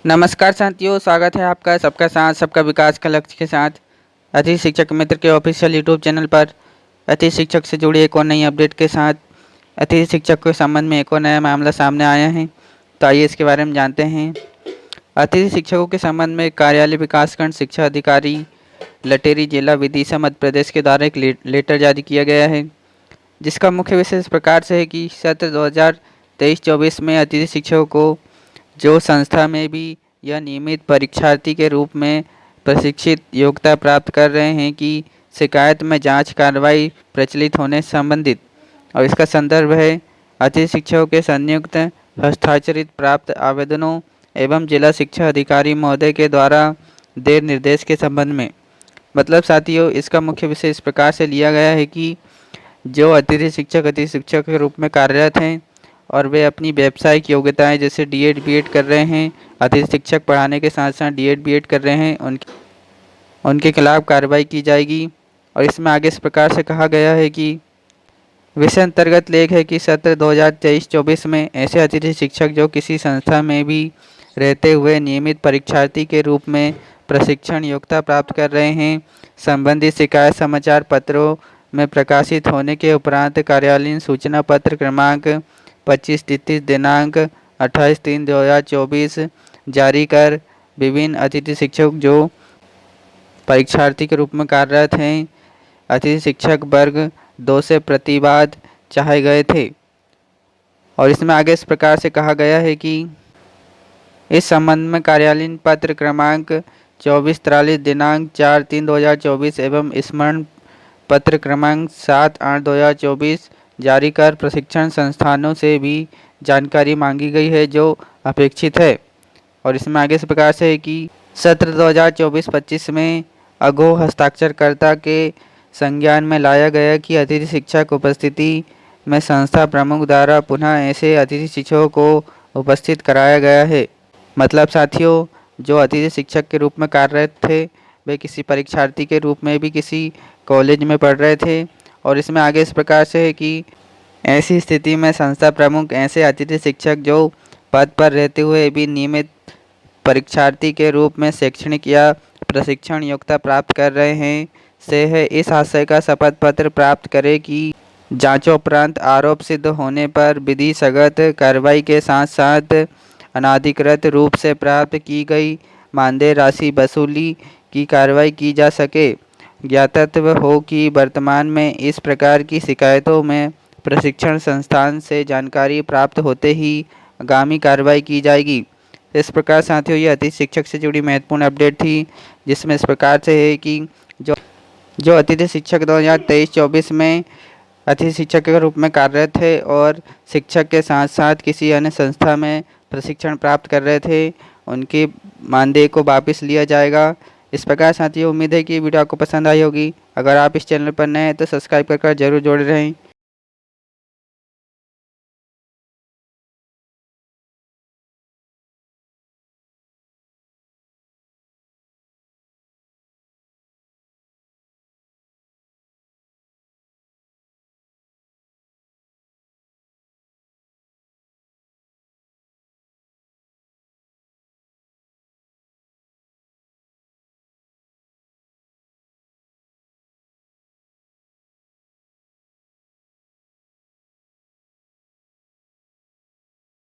नमस्कार साथियों, स्वागत है आपका सबका साथ सबका विकास का लक्ष्य के साथ अतिथि शिक्षक मित्र के ऑफिशियल यूट्यूब चैनल पर अतिथि शिक्षक से जुड़ी एक और नई अपडेट के साथ अतिथि शिक्षक के संबंध में एक और नया मामला सामने आया है। तो आइए इसके बारे में जानते हैं। अतिथि शिक्षकों के संबंध में कार्यालय विकासखंड शिक्षा अधिकारी लटेरी जिला विदिशा मध्य प्रदेश के द्वारा एक लेटर जारी किया गया है, जिसका मुख्य विषय इस प्रकार से है कि सत्र 2023-24 में अतिथि शिक्षकों को जो संस्था में भी यह नियमित परीक्षार्थी के रूप में प्रशिक्षित योग्यता प्राप्त कर रहे हैं कि शिकायत में जांच कार्रवाई प्रचलित होने से संबंधित, और इसका संदर्भ है अतिथि शिक्षकों के संयुक्त हस्ताक्षरित प्राप्त आवेदनों एवं जिला शिक्षा अधिकारी महोदय के द्वारा दिए निर्देश के संबंध में। मतलब साथियों, इसका मुख्य विषय इस प्रकार से लिया गया है कि जो अतिथि शिक्षक के रूप में कार्यरत हैं और वे अपनी व्यावसायिक योग्यताएं जैसे डीएड बीएड कर रहे हैं, अतिथि शिक्षक पढ़ाने के साथ साथ डीएड बीएड कर रहे हैं, उनके खिलाफ कार्रवाई की जाएगी। और इसमें आगे इस प्रकार से कहा गया है कि विषय अंतर्गत लेख है कि सत्र 2023-24 में ऐसे अतिथि शिक्षक जो किसी संस्था में भी रहते हुए नियमित परीक्षार्थी के रूप में प्रशिक्षण योग्यता प्राप्त कर रहे हैं, संबंधित शिकायत समाचार पत्रों में प्रकाशित होने के उपरांत कार्यालयीन सूचना पत्र क्रमांक 25-33 दिनांक 28-3-2024 जारी कर विभिन्न अतिथि शिक्षक जो परीक्षार्थी के रूप में कार्यरत हैं, अतिथि शिक्षक वर्ग 2 से प्रतिवाद चाहे गए थे। और इसमें आगे इस प्रकार से कहा गया है कि इस संबंध में कार्यालयीन पत्र क्रमांक 24-43 दिनांक 4-3-2024 एवं स्मरण पत्र क्रमांक 7-8-2024 जारी कर प्रशिक्षण संस्थानों से भी जानकारी मांगी गई है जो अपेक्षित है। और इसमें आगे इस प्रकार से है कि सत्र 2024-25 में अगो हस्ताक्षरकर्ता के संज्ञान में लाया गया कि अतिथि शिक्षक उपस्थिति में संस्था प्रमुख द्वारा पुनः ऐसे अतिथि शिक्षकों को उपस्थित कराया गया है। मतलब साथियों, जो अतिथि शिक्षक के रूप में कार्यरत थे वे किसी परीक्षार्थी के रूप में भी किसी कॉलेज में पढ़ रहे थे। और इसमें आगे इस प्रकार से है कि ऐसी स्थिति में संस्था प्रमुख ऐसे अतिथि शिक्षक जो पद पर रहते हुए भी नियमित परीक्षार्थी के रूप में शैक्षणिक या प्रशिक्षण योग्यता प्राप्त कर रहे हैं से है इस आशय का शपथ पत्र प्राप्त करे कि जांचोपरांत आरोप सिद्ध होने पर विधि सगत कार्रवाई के साथ साथ अनाधिकृत रूप से प्राप्त की गई मानदेय राशि वसूली की कार्रवाई की जा सके। ज्ञातव्य हो कि वर्तमान में इस प्रकार की शिकायतों में प्रशिक्षण संस्थान से जानकारी प्राप्त होते ही आगामी कार्रवाई की जाएगी। इस प्रकार साथियों, ये अतिथि शिक्षक से जुड़ी महत्वपूर्ण अपडेट थी, जिसमें इस प्रकार से है कि जो अतिथि शिक्षक 2023-24 में अतिथि शिक्षक के रूप में कार्यरत थे और शिक्षक के साथ साथ किसी अन्य संस्था में प्रशिक्षण प्राप्त कर रहे थे, उनके मानदेय को वापस लिया जाएगा। इस प्रकार साथियों, उम्मीद है कि वीडियो आपको पसंद आई होगी। अगर आप इस चैनल पर नए हैं तो सब्सक्राइब कर जरूर जुड़े रहें।